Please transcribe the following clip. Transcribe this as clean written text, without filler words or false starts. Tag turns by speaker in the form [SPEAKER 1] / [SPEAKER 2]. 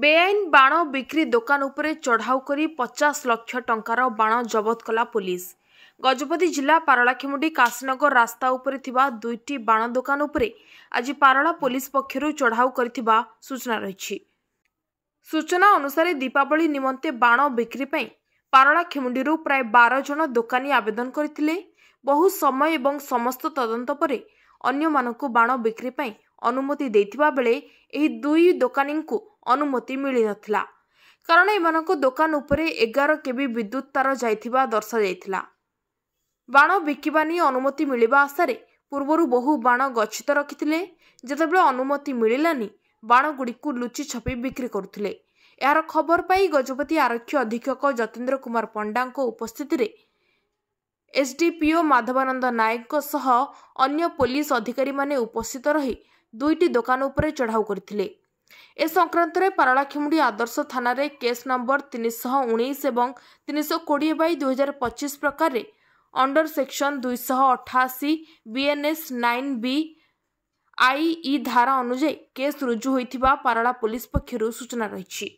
[SPEAKER 1] बेआईन बाण बिक्री दुकान उपरे चढ़ाऊ करी 50 लाख टंकार बाण जबत कला पुलिस। गजपति जिला पारलाखेमुंडी काशीनगर रास्ता उपरे थिबा दुईटी बाण दुकान उपरे आज पारला पुलिस पक्षरु चढ़ाऊ करिथिबा सूचना रही। सूचना अनुसार दीपावली निमंते बाण बिक्री पई पारलाखेमुंडी प्राय 12 जन दुकानी आवेदन करथिले। बहु समय एवं समस्त तदंत परे अन्य मानकु बाण बिक्री पई अनुमति देथिबा बेले एही दुई दुकानी को अनुमति मिली नथिला, कारण एमानको दुकान उपरे 11 केबी विद्युत तार जाइथिबा दर्शा जाइथिला। बाण बिकिबानी अनुमति मिलिबा आशारे पूर्वरु बहु बाण गच्छित रखिथिले। जेतेबेले अनुमति मिलिलानी बाण गुड़िकु लुचि छपी बिक्री करुथिले। यार खबर पाई गजपति आरक्षी अधीक्षक जतेन्द्र कुमार पंडा उपस्थिति रे एसडीपीओ माधवानंद नायक सह अन्य पुलिस अधिकारी माने उपस्थित रही दुईटी दुकान उपरे चढ़ाऊ करथिले। ए संक्रांत रे पारलाखेमुंडी आदर्श थाना रे केस नंबर 319 एवं 320/2025 प्रकार रे under section 288 BNS 9B IE धारा अनुଯାयी केस रुजु होइथिबा पारला पुलिस पक्षरु सूचना रही।